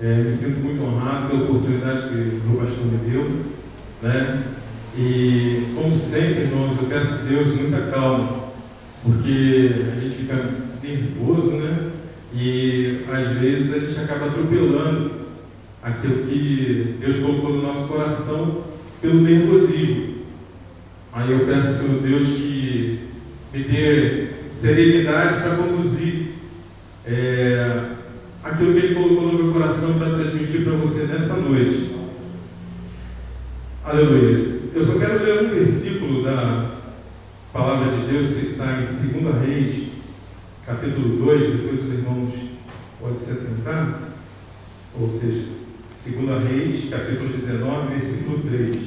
Me sinto muito honrado pela oportunidade que o meu pastor me deu, né? E, como sempre, irmãos, eu peço a Deus muita calma, porque a gente fica nervoso, né? E, às vezes, a gente acaba atropelando aquilo que Deus colocou no nosso coração pelo nervosismo. Aí eu peço, Senhor Deus, que me dê serenidade para conduzir aquilo que Ele colocou no meu coração para transmitir para você nessa noite. Aleluia. Eu só quero ler um versículo da palavra de Deus que está em 2 Reis, capítulo 2. Depois os irmãos podem se assentar. Ou seja, 2 Reis, capítulo 19, versículo 3.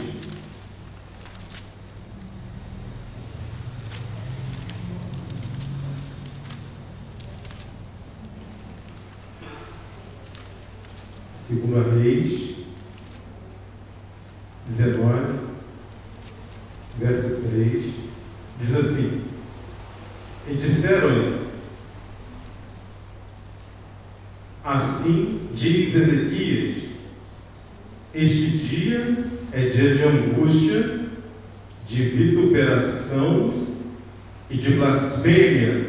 Segunda Reis 19, verso 3, diz assim: e disseram-lhe: assim diz Ezequias, este dia é dia de angústia, de vituperação e de blasfêmia,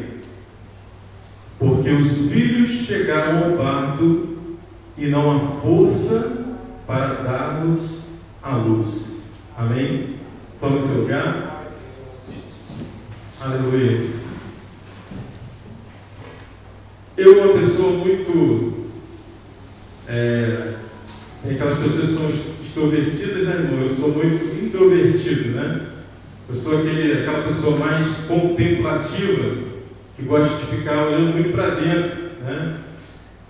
porque os filhos chegaram ao parto e não há força para dar-los à luz. Amém? Tome seu lugar. Aleluia. Eu, uma pessoa muito... tem aquelas pessoas que são extrovertidas, né, irmão? Eu sou muito introvertido, né? Eu sou aquela pessoa mais contemplativa, que gosta de ficar olhando muito para dentro, né?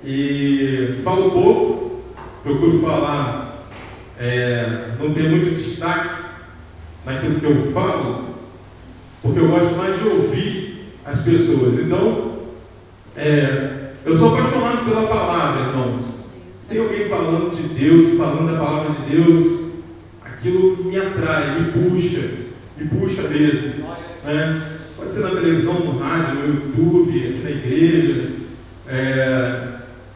E falo pouco, procuro falar, não ter muito destaque naquilo que eu falo, porque eu gosto mais de ouvir as pessoas. Então, eu sou apaixonado pela palavra, irmãos. Se tem alguém falando de Deus, falando da palavra de Deus, aquilo me atrai, me puxa mesmo, né? Pode ser na televisão, no rádio, no YouTube, aqui na igreja.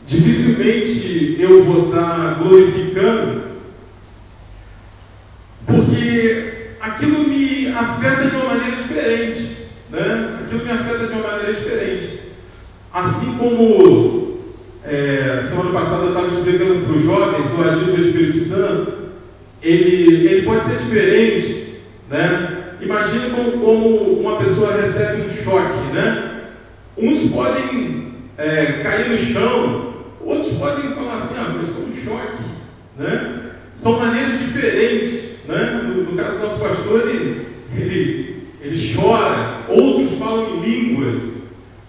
Dificilmente eu vou estar glorificando, porque aquilo me afeta de uma maneira diferente, né? Aquilo me afeta de uma maneira diferente. Assim como semana passada eu estava explicando para os jovens o agir do Espírito Santo, ele pode ser diferente, né? Imagine como uma pessoa recebe um choque, né? Uns podem cair no chão, outros podem falar assim: mas foi um choque, né? São maneiras diferentes, né? No caso do nosso pastor, ele chora, outros falam em línguas,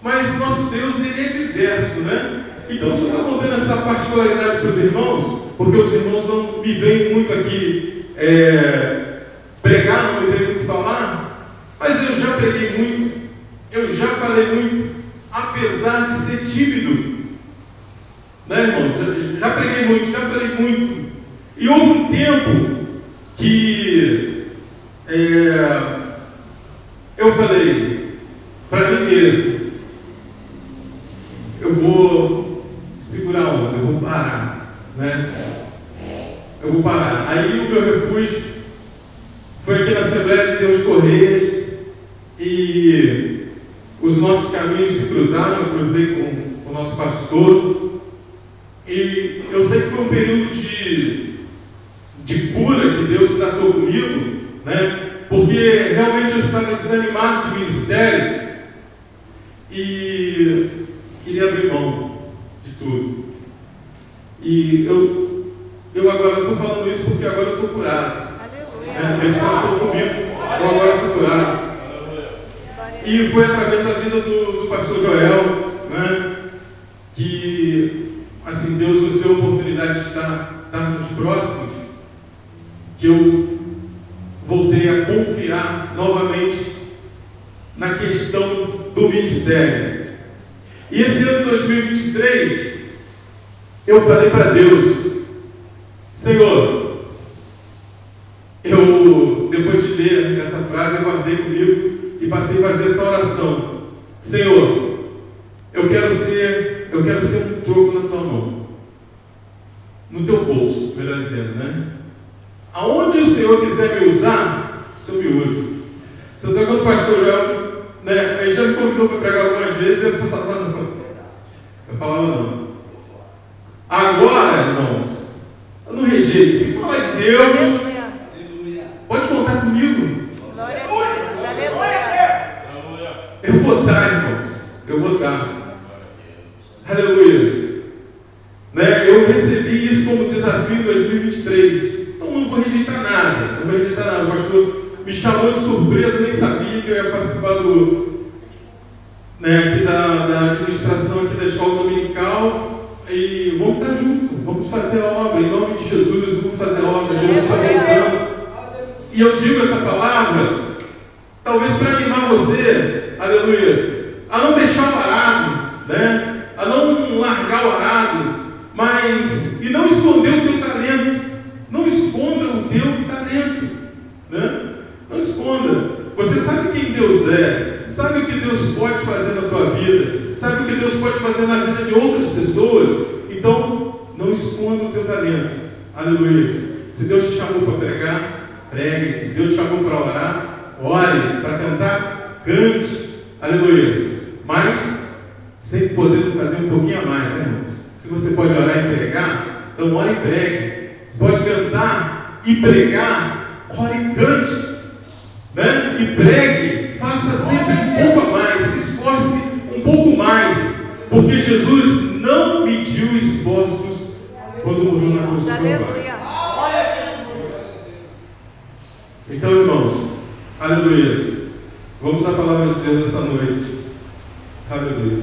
mas nosso Deus, ele é diverso, né? Então, se eu estou contando essa particularidade para os irmãos, porque os irmãos não me veem muito aqui pregar, não me veem muito falar, mas eu já preguei muito, eu já falei muito, apesar de ser tímido, né, irmãos? Já preguei muito, já falei muito. E houve um tempo que eu falei para mim mesmo: eu vou segurar a onda, eu vou parar, né? Eu vou parar. Aí o meu refúgio foi aqui na Assembleia de Deus Correias, e os nossos caminhos se cruzaram. Eu cruzei com o nosso pastor, e eu sei que foi um período de cura que Deus tratou comigo, né? Porque realmente eu estava desanimado de ministério e queria abrir mão de tudo. E eu agora estou falando isso porque agora eu estou curado. Deus tratou comigo, eu agora estou curado. E foi através da vida do pastor Joel, né, que assim Deus nos deu a oportunidade de estarmos próximos, que eu voltei a confiar novamente na questão do ministério. E esse ano 2023, eu falei para Deus: Senhor, depois de ler essa frase, eu guardei comigo e passei a fazer essa oração: Senhor, eu quero ser um troco na tua mão. melhor dizendo, né? Aonde o Senhor quiser me usar, o Senhor me usa. Tanto é quando o pastor Joel, né, ele já me convidou para pregar algumas vezes, eu falava não. Eu falava não. Agora, irmãos, eu não rejeito. Se falar de Deus, pode contar comigo. Glória a Deus. Aleluia. Eu vou dar, irmãos. Eu vou dar. Aleluia. Né? Eu recebi isso como desafio em 2023. Então não vou rejeitar nada. Não vou rejeitar nada. O pastor me chamou de surpresa, nem sabia que eu ia participar aqui da administração aqui da escola dominical. E vamos estar juntos, vamos fazer a obra, em nome de Jesus, vamos fazer a obra. Jesus está voltando. E eu digo essa palavra, talvez para animar você, aleluia, a não deixar o arado, né? A não largar o arado, e não esconder o teu talento. Não esconda o teu talento, né? Não esconda. Você sabe quem Deus é, sabe o que Deus pode fazer na tua vida, sabe o que Deus pode fazer na vida de outras pessoas. Então, não esconda o teu talento. Aleluia. Se Deus te chamou para pregar, pregue. Se Deus te chamou para orar, ore. Para cantar, cante. Aleluia. Mas, sempre podendo fazer um pouquinho a mais, né, irmãos? Se você pode orar e pregar, então ore e pregue. Se pode cantar e pregar, ore e cante, né? E pregue, faça sempre um pouco a mais, se esforce um pouco mais, porque Jesus não mediu esforços quando morreu na cruz do Calvário. Então, irmãos, aleluia, vamos à palavra de Deus essa noite. Aleluia.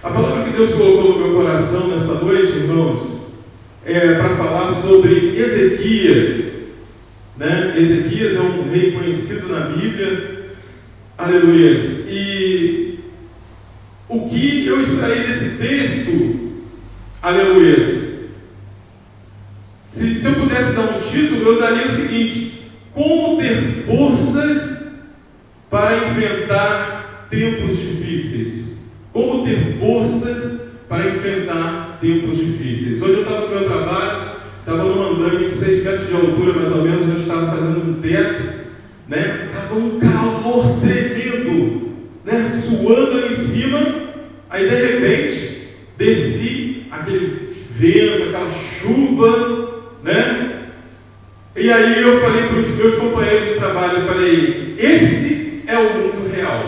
A palavra que Deus colocou no meu coração nessa noite, irmãos, é para falar sobre Ezequias, né? Ezequias é um rei conhecido na Bíblia, aleluia. E o que eu extraí desse texto, aleluia, se eu pudesse dar um título, eu daria o seguinte: como ter forças para enfrentar tempos difíceis. Como ter forças para enfrentar tempos difíceis. Hoje eu estava no meu trabalho, estava num andaime de 6 metros de altura, mais ou menos, onde estava fazendo um teto, né? Estava um calor tremendo, né? Suando ali em cima. Aí de repente desci, aquele vento, aquela chuva, né? E aí eu falei para os meus companheiros de trabalho, eu falei: esse é o mundo real.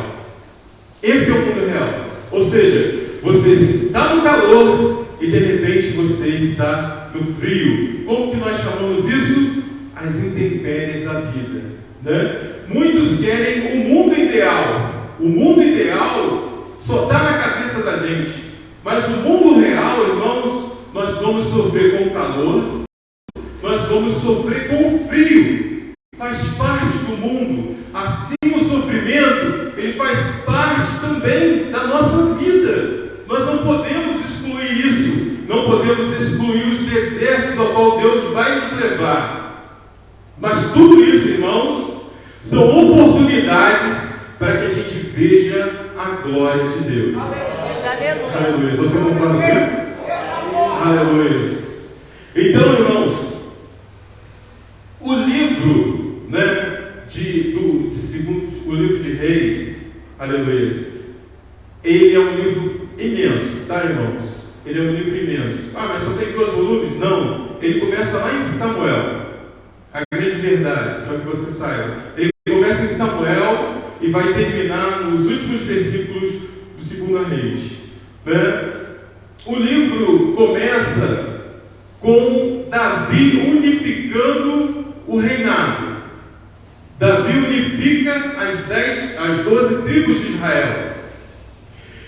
Esse é o mundo real. Ou seja, você está no calor e de repente você está no frio. Como que nós chamamos isso? As intempéries da vida, né? Muitos querem o mundo ideal. O mundo ideal só está na cabeça da gente. Mas o mundo real, irmãos, nós vamos sofrer com o calor, nós vamos sofrer com o frio. Faz parte do mundo. Assim, o sofrimento, ele faz parte também da nossa vida. Nós não podemos excluir isso. Não podemos excluir os desertos ao qual Deus vai nos levar. Mas tudo isso, irmãos, são oportunidades para que a gente veja a glória de Deus. Aleluia. Aleluia. Você concorda com isso? Aleluia. Então, irmãos, o livro, né, segundo o livro de Reis, aleluia, ele é um livro imenso, tá, irmãos? Ele é um livro imenso. Ah, mas só tem 2 volumes? Não, ele começa lá em Samuel, a grande verdade, para que você saiba. Ele começa em Samuel e vai terminar nos últimos versículos do 2 Reis, né? O livro começa com Davi unificando o reinado. Davi unifica as 12 tribos de Israel.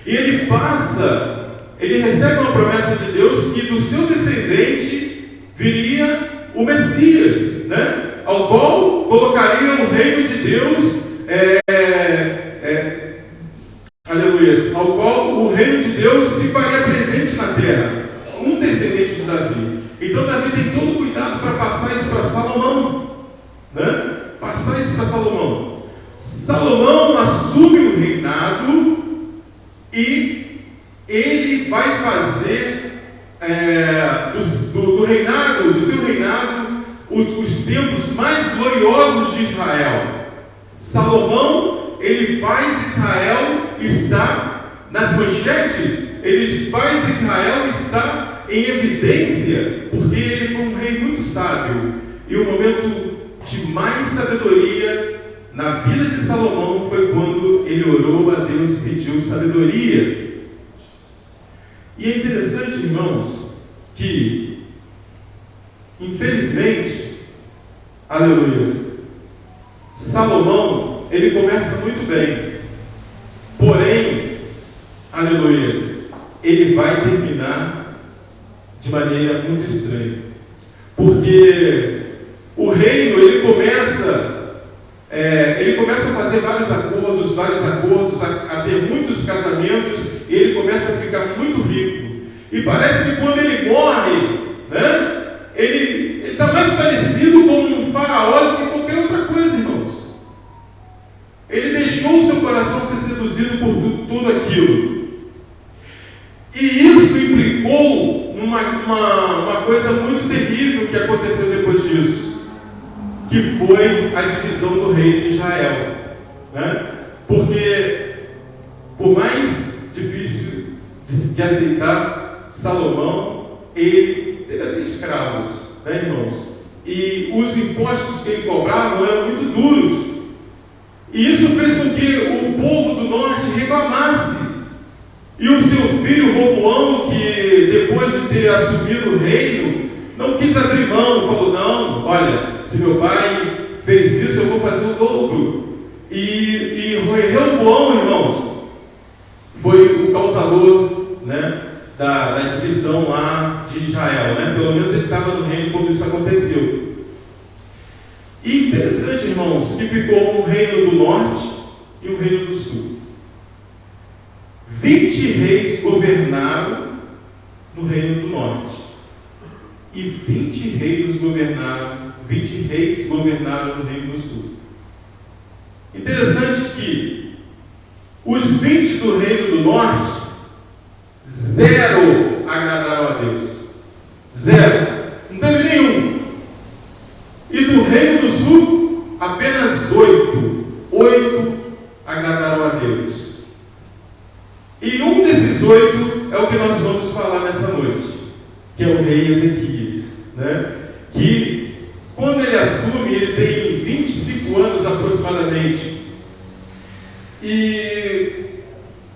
E ele recebe uma promessa de Deus que do seu descendente viria o Messias, né? Ao qual colocaria o reino de Deus, aleluia, ao qual o reino de Deus se faria presente na terra. Um descendente de Davi. Então Davi tem todo o cuidado para passar isso para Salomão, né? Passar isso para Salomão. Salomão assume o reinado e ele vai fazer do reinado, do seu reinado, os tempos mais gloriosos de Israel. Salomão, ele faz Israel estar nas manchetes, ele faz Israel estar em evidência, porque ele foi um rei muito sábio. E o momento de mais sabedoria na vida de Salomão foi quando ele orou a Deus e pediu sabedoria. E é interessante, irmãos, que, infelizmente, aleluia, Salomão, ele começa muito bem, porém, aleluia, ele vai terminar de maneira muito estranha, porque o reino, ele começa a fazer vários acordos, a ter muitos casamentos, e ele começa a ficar muito rico. E parece que quando ele morre, né, ele está mais parecido com um faraó do que qualquer outra coisa, irmãos. Ele deixou o seu coração ser seduzido por tudo aquilo. E isso implicou uma coisa muito terrível que aconteceu depois disso, que foi a divisão do reino de Israel, né? Porque, por mais difícil de aceitar, Salomão, ele teve até escravos, né, irmãos? E os impostos que ele cobrava eram muito duros, e isso fez com que o povo do norte reclamasse. E o seu filho Roboão, que depois de ter assumido o reino, não quis abrir mão, falou: não, olha, se meu pai fez isso, eu vou fazer o dobro. E Roboão, irmãos, foi o causador, né, da divisão lá de Israel, né? Pelo menos ele estava no reino quando isso aconteceu. E interessante, irmãos, que ficou um reino do norte e um reino do sul. 20 reis governaram no reino do norte, e 20 reis governaram no reino do sul. Interessante que os 20 do reino do norte, 0 agradaram a Deus. 0. Não teve nenhum. E do reino do sul, apenas 8. 8 agradaram a Deus. E um desses 8 é o que nós vamos falar nessa noite, que é o rei Ezequias, né? Que quando ele assume, ele tem 25 anos aproximadamente. E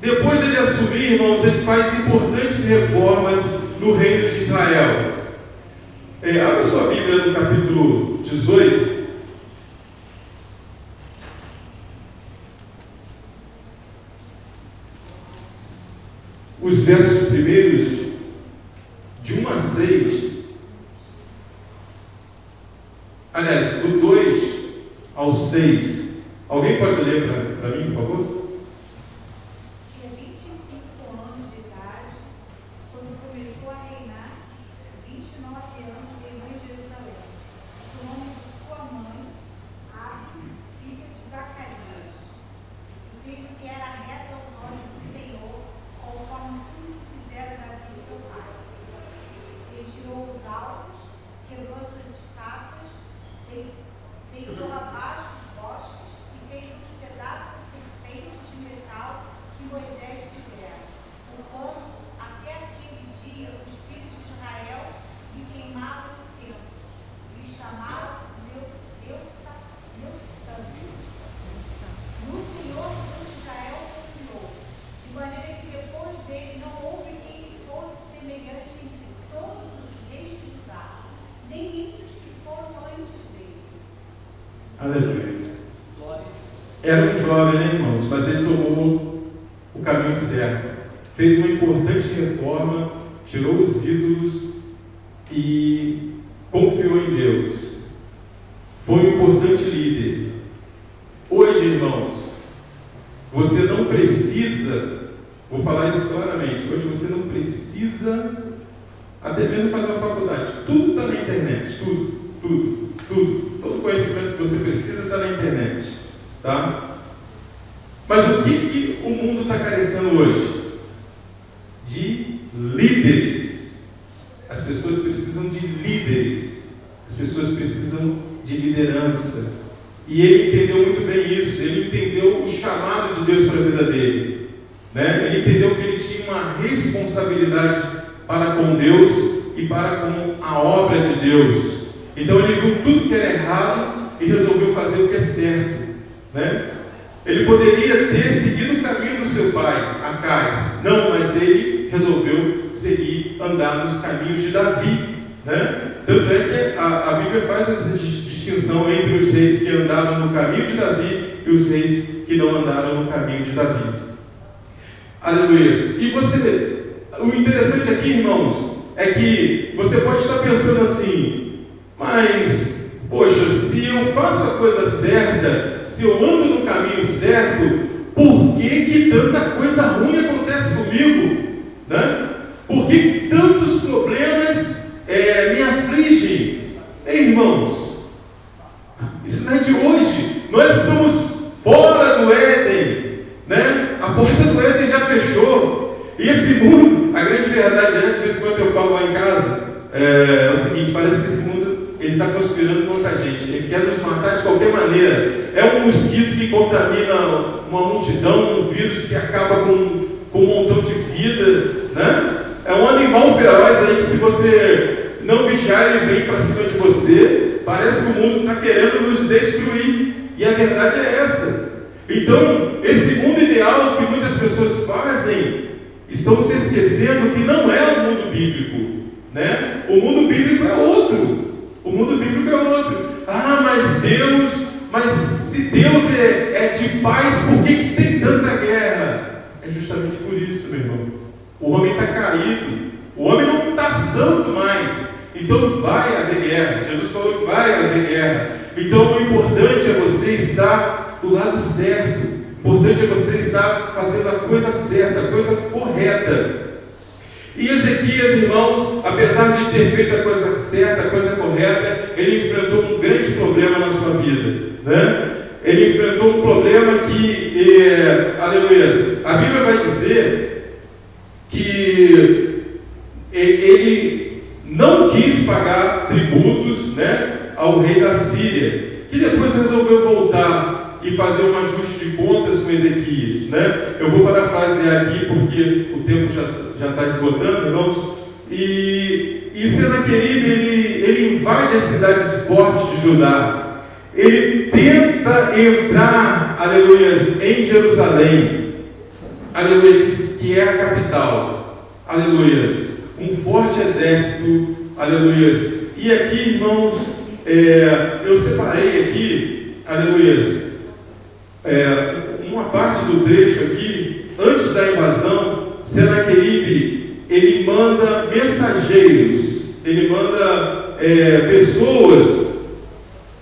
depois de ele assumir, irmãos, ele faz importantes reformas no reino de Israel. Abra sua Bíblia no capítulo 18. Os versos primeiros, de 1 a 6. Aliás, do 2 ao 6. Alguém pode ler para mim, por favor? Tinha 25 anos de idade quando começou a reinar, 29 anos reinou em Jerusalém. O nome de sua mãe, Abi, filha de Zacarias. E fez o que era reto aos olhos do Senhor, conforme tudo fizera Davi seu pai. Ele tirou os alvos, quebrou as suas estátuas, deitou abaixo os bosques e fez uns pedaços de serpente de metal que Moisés fizera. Porquanto, até aquele dia, os filhos de Israel lhe queimavam incenso, lhe chamaram Deus Santo. No Senhor, Deus de Israel, confiou, de maneira que depois dele não houve quem fosse semelhante entre todos os reis de Judá, nem entre os que foram antes dele. Aleluia. Era um jovem, né, irmãos? Mas ele tomou o caminho certo. Fez uma importante reforma, tirou os ídolos e confiou em Deus. Foi um importante líder. Hoje, irmãos, você não precisa, vou falar isso claramente, hoje você não precisa até mesmo fazer uma faculdade. Tudo está na internet, tudo. Todo conhecimento que você precisa está na internet, tá? Mas o que o mundo está carecendo hoje? De líderes. As pessoas precisam de líderes. As pessoas precisam de liderança. E ele entendeu muito bem isso. Ele entendeu o chamado de Deus para a vida dele, né? Ele entendeu que ele tinha uma responsabilidade para com Deus e para com a obra de Deus. Então ele viu tudo que era errado e resolveu fazer o que é certo, né? Ele poderia ter seguido o caminho do seu pai, Acais. Não, mas ele resolveu seguir, andar nos caminhos de Davi, né? Tanto é que a Bíblia faz essa distinção entre os reis que andaram no caminho de Davi e os reis que não andaram no caminho de Davi. Aleluia. E o interessante aqui, irmãos, é que você pode estar pensando assim: mas, poxa, se eu faço a coisa certa, se eu ando no caminho certo, por que tanta coisa ruim acontece comigo? Né? Por que tantos problemas me afligem? Ei, irmãos, isso não é de hoje. Nós estamos fora do Éden, né? A porta do Éden já fechou. E esse mundo, a grande verdade é, de vez em quando eu falo lá em casa, é o seguinte: parece que esse mundo ele está conspirando contra a gente. Ele quer nos matar de qualquer maneira. É um mosquito que contamina uma multidão, um vírus que acaba com um montão de vida, né? É um animal feroz aí que, se você não vigiar, ele vem para cima de você. Parece que o mundo está querendo nos destruir. E a verdade é essa. Então, esse mundo ideal que muitas pessoas fazem, estão se esquecendo que não é o mundo bíblico, né? O mundo bíblico é outro. O mundo bíblico é outro. Ah, mas se Deus é de paz, por que tem tanta guerra? É justamente por isso, meu irmão. O homem está caído. O homem não está santo mais. Então vai haver guerra. Jesus falou que vai haver guerra. Então o importante é você estar do lado certo. O importante é você estar fazendo a coisa certa, a coisa correta. E Ezequias, irmãos, apesar de ter feito a coisa certa, a coisa correta, ele enfrentou um grande problema na sua vida, né? Ele enfrentou um problema que, aleluia, a Bíblia vai dizer que ele não quis pagar tributos, né, ao rei da Síria, que depois resolveu voltar e fazer um ajuste de contas com Ezequias, né? Eu vou parafrasear aqui porque o tempo já está esgotando, irmãos. E Senaqueribe, ele invade as cidades fortes de Judá. Ele tenta entrar, aleluia, em Jerusalém, aleluia, que é a capital, aleluia, um forte exército, aleluia. E aqui, irmãos, eu separei aqui, aleluia, uma parte do trecho aqui. Antes da invasão, Senaqueribe, ele manda mensageiros, ele manda pessoas,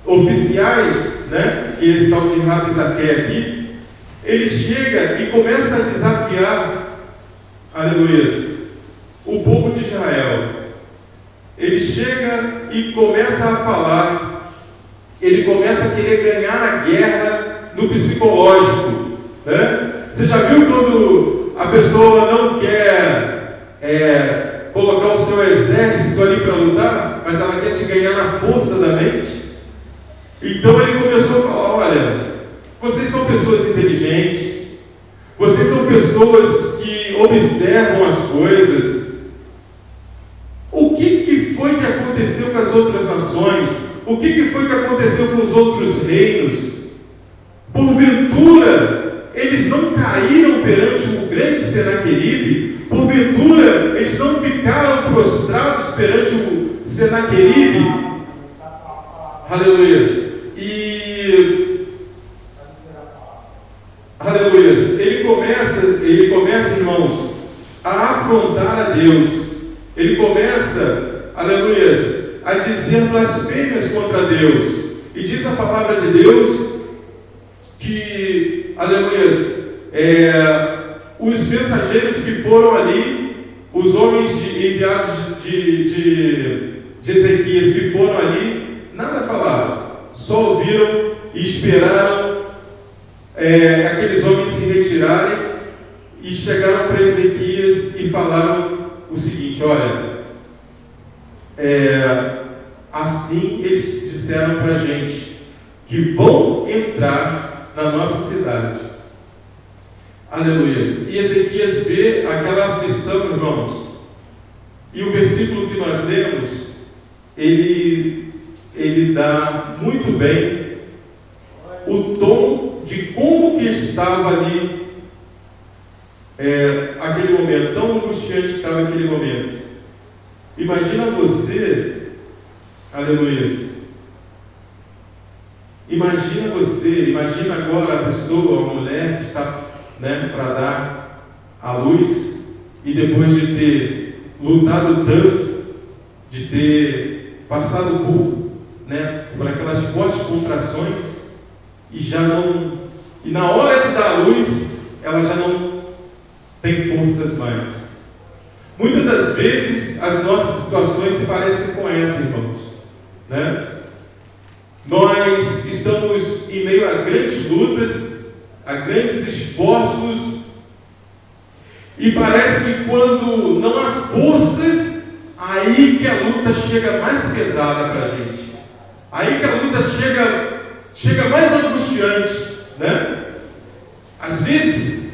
oficiais, né, que esse tal de Rabsaque aqui, ele chega e começa a desafiar, aleluia, o povo de Israel. Ele chega e começa a falar, ele começa a querer ganhar a guerra no psicológico, né? Você já viu quando a pessoa não quer colocar o seu exército ali para lutar, mas ela quer te ganhar na força da mente? Então ele começou a falar: olha, vocês são pessoas inteligentes, vocês são pessoas que observam as coisas. O que foi que aconteceu com as outras nações? O que foi que aconteceu com os outros reinos? Porventura, eles não caíram perante o grande Senaqueribe? Porventura, eles não ficaram prostrados perante o Senaqueribe? Aleluia. Aleluia. Ele começa, irmãos, a afrontar a Deus. Ele começa, aleluia, a dizer blasfêmias contra Deus. E diz a palavra de Deus que, aleluia, os mensageiros que foram ali, os homens enviados de Ezequias que foram ali, nada falaram, só ouviram e esperaram aqueles homens se retirarem, e chegaram para Ezequias e falaram o seguinte: olha, assim eles disseram para a gente, que vão entrar na nossa cidade. Aleluia. E Ezequias vê aquela aflição, irmãos. E o versículo que nós lemos, ele dá muito bem o tom de como que estava ali aquele momento, tão angustiante que estava aquele momento. Imagina você, aleluia. Imagina agora a pessoa, a mulher que está para dar à luz, e depois de ter lutado tanto, de ter passado por aquelas fortes contrações, e na hora de dar à luz, ela já não tem forças mais. Muitas das vezes as nossas situações se parecem com essa, irmãos, né? Nós estamos em meio a grandes lutas, a grandes esforços, e parece que quando não há forças, aí que a luta chega mais pesada para a gente, aí que a luta chega mais angustiante, né? Às vezes,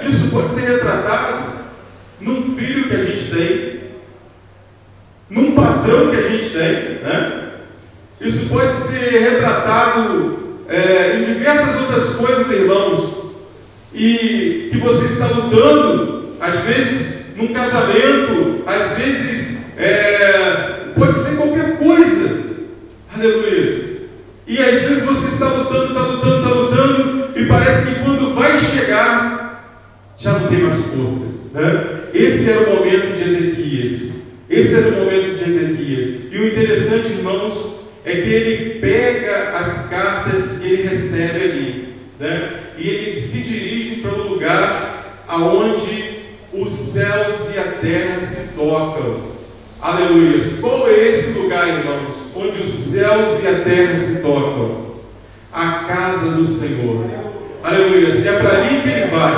isso pode ser retratado num filho que a gente tem, num patrão que a gente tem, né? Isso pode ser retratado em diversas outras coisas, irmãos, e que você está lutando, às vezes num casamento, às vezes pode ser qualquer coisa, aleluia. E às vezes você está lutando, e parece que quando vai chegar, já não tem mais forças, né? Esse era o momento de Ezequias. E o interessante, irmãos, é que ele pega as cartas que ele recebe ali, né? E ele se dirige para um lugar aonde os céus e a terra se tocam. Aleluia. Qual é esse lugar, irmãos, onde os céus e a terra se tocam? A casa do Senhor. Aleluia. É para ali que ele vai,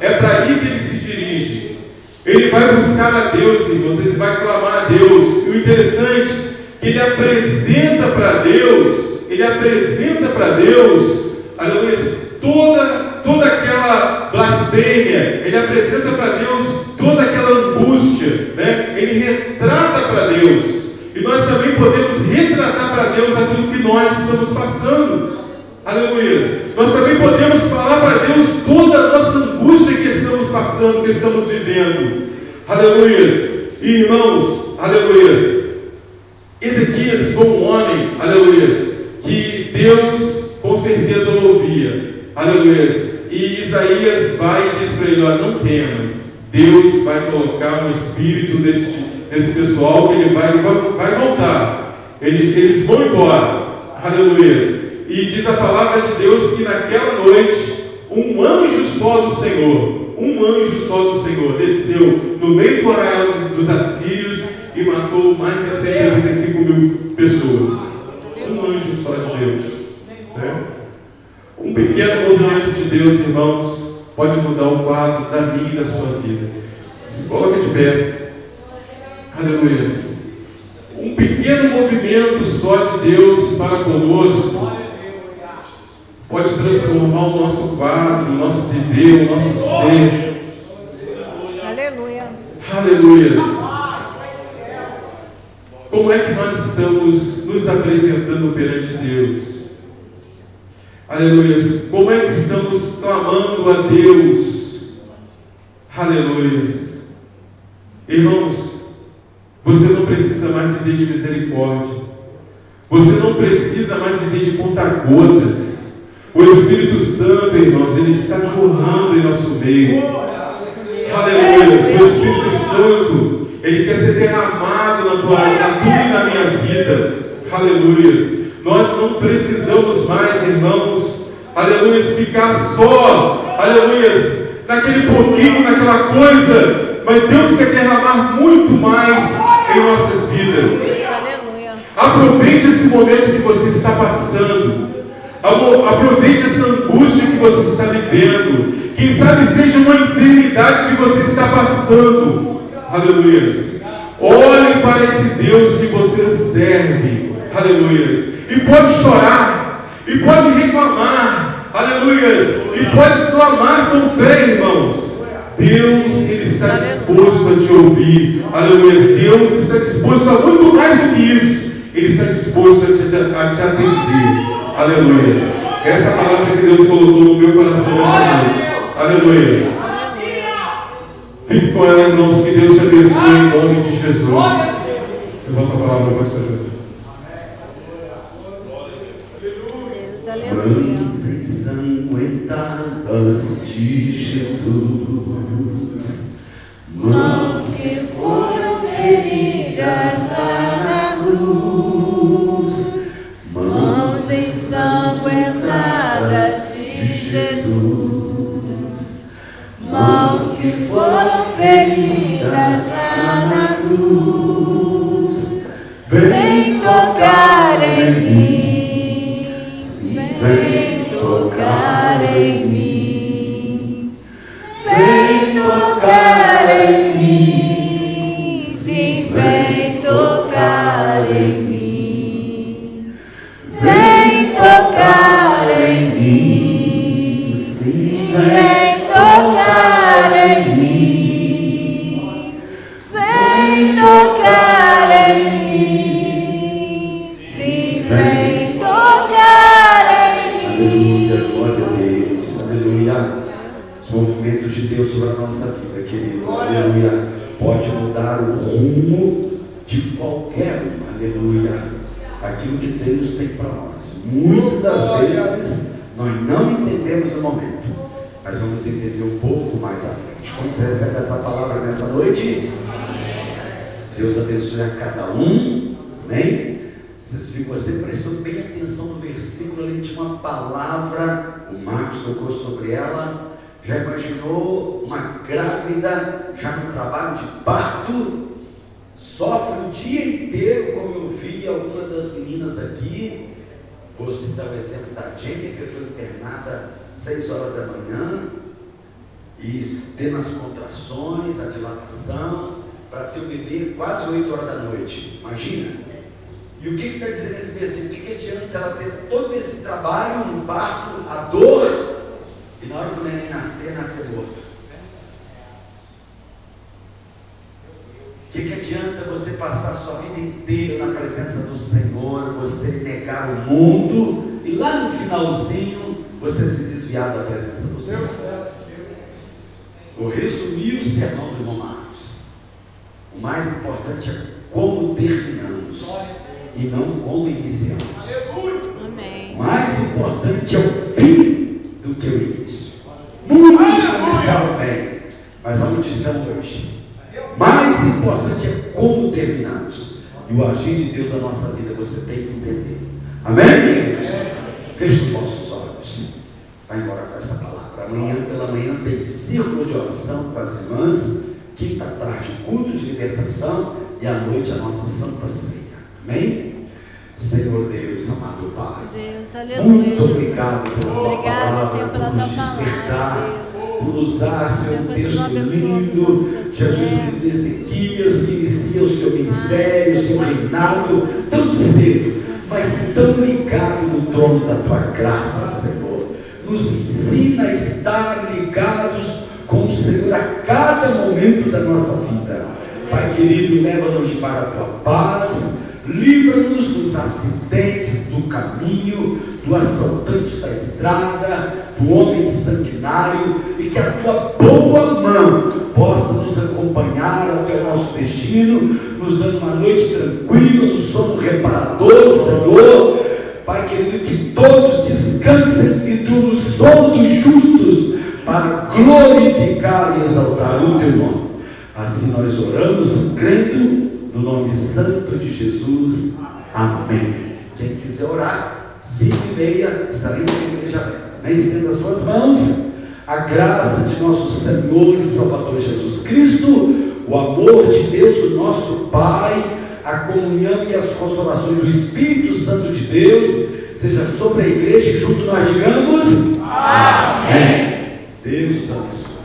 é para ali que ele se dirige. Ele vai buscar a Deus, irmãos, ele vai clamar a Deus. E o interessante é que ele apresenta para Deus, aleluia, toda aquela blasfêmia, ele apresenta para Deus toda aquela angústia, né? Ele retrata para Deus, e nós também podemos retratar para Deus aquilo que nós estamos passando, aleluia. Nós também podemos falar para Deus toda a nossa angústia que estamos passando, que estamos vivendo, aleluia. E irmãos, aleluia, Ezequias foi um homem, aleluia, que Deus com certeza o ouvia, aleluia. E Isaías vai e diz para ele: não temas, Deus vai colocar um espírito nesse pessoal, que ele vai voltar, eles vão embora, aleluia. E diz a palavra de Deus que naquela noite um anjo só do Senhor desceu no meio do arraial dos assírios e matou mais de 185.000 pessoas. Um anjo só de Deus, né? Um pequeno movimento de Deus, irmãos, pode mudar o quadro da minha e da sua vida. Se coloque de pé, aleluia. Um pequeno movimento só de Deus para conosco pode transformar o nosso quadro, o nosso viver, o nosso ser. Aleluia. Aleluia. Como é que nós estamos nos apresentando perante Deus? Aleluia. Como é que estamos clamando a Deus? Aleluia. Irmãos, você não precisa mais viver de misericórdia. Você não precisa mais viver de conta-gotas. O Espírito Santo, irmãos, ele está jorrando em nosso meio. Aleluia. O Espírito Santo, ele quer ser derramado na tua e na minha vida. Aleluia. Nós não precisamos mais, irmãos, aleluia, ficar só, aleluia, naquele pouquinho, naquela coisa, mas Deus quer derramar muito mais em nossas vidas. Aleluia. Aproveite esse momento que você está passando. Aproveite essa angústia que você está vivendo. Quem sabe seja uma enfermidade que você está passando. Aleluia. Olhe para esse Deus que você serve. Aleluia. E pode chorar, e pode reclamar, aleluia, e pode clamar com fé, irmãos. Deus, Ele está disposto a te ouvir, aleluia. Deus está disposto a muito mais do que isso. Ele está disposto a te atender, aleluia. Essa é a palavra que Deus colocou no meu coração nessa noite, aleluia. Fique com ela, irmãos, que Deus te abençoe em nome de Jesus. Levanta a palavra para essa ajuda. Mãos ensanguentadas de Jesus, mãos que foram feridas lá na cruz, mãos ensanguentadas de Jesus, mãos que foram feridas lá na cruz, vem tocar em mim. Vem tocar em mim, vem tocar em mim, sim, vem tocar em mim, vem tocar em mim, sim, vem tocar em mim, vem tocar em mim, sim, vem tocar. Aleluia, glória a Deus, aleluia. Os movimentos de Deus sobre a nossa vida, querido, aleluia, pode mudar o rumo de qualquer um, aleluia. Aquilo que Deus tem para nós, muitas das vezes nós não entendemos no momento, mas vamos entender um pouco mais à frente. Quando você recebe essa palavra nessa noite, Deus abençoe a cada um, amém? Se você prestou bem atenção no versículo ali, tinha uma palavra, o Marcos tocou sobre ela. Já imaginou uma grávida, já no trabalho de parto, sofre o dia inteiro, como eu vi algumas das meninas aqui. Vou citar o exemplo da Jennifer, foi internada 6 horas da manhã, e tendo as contrações, a dilatação, para ter o bebê quase 8 horas da noite, imagina. E o que está dizendo esse versículo? O que adianta ela ter todo esse trabalho no parto, a dor, e na hora que o neném nascer morto? O que adianta você passar a sua vida inteira na presença do Senhor, você negar o mundo, e lá no finalzinho, você se desviar da presença do Senhor? Vou resumir o sermão do irmão Marcos. O mais importante é como terminamos e não como iniciamos. Amém. O mais importante é o fim do que o início. Muitos começaram bem, mas aonde estão hoje? Mais importante é como terminamos. E o agir de Deus na nossa vida você tem que entender. Amém, queridos? Feche os vossos olhos. Vai embora com essa palavra. Amanhã pela manhã tem círculo de oração com as irmãs. Quinta tarde, culto de libertação. E à noite a nossa Santa Ceia. Amém? Senhor Deus, amado Pai, Deus, aleluia, muito obrigado pela tua obrigado, palavra, Senhor, pela por nos tua despertar, palavra, por usar, Senhor, um Deus, texto abençoa, lindo, Jesus, de Ezequias, que inicia o seu ministério, o seu reinado, tão cedo, mas tão ligado no trono da tua graça, Senhor. Nos ensina a estar ligados com o Senhor a cada momento da nossa vida. Pai querido, leva-nos para a tua paz, livra-nos dos acidentes do caminho, do assaltante da estrada, do homem sanguinário, e que a tua boa mão possa nos acompanhar até o nosso destino, nos dando uma noite tranquila, no sono reparador, Senhor. Pai querido, que todos descansem e tu no sono dos justos, para glorificar e exaltar o teu nome. Assim nós oramos, crendo no nome santo de Jesus. Amém. Quem quiser orar, 5h30, estaremos na igreja aberta. Amém? Estenda as suas mãos. A graça de nosso Senhor e Salvador Jesus Cristo, o amor de Deus, o nosso Pai, a comunhão e as consolações do Espírito Santo de Deus, seja sobre a igreja, e junto nós digamos amém. Deus os abençoe.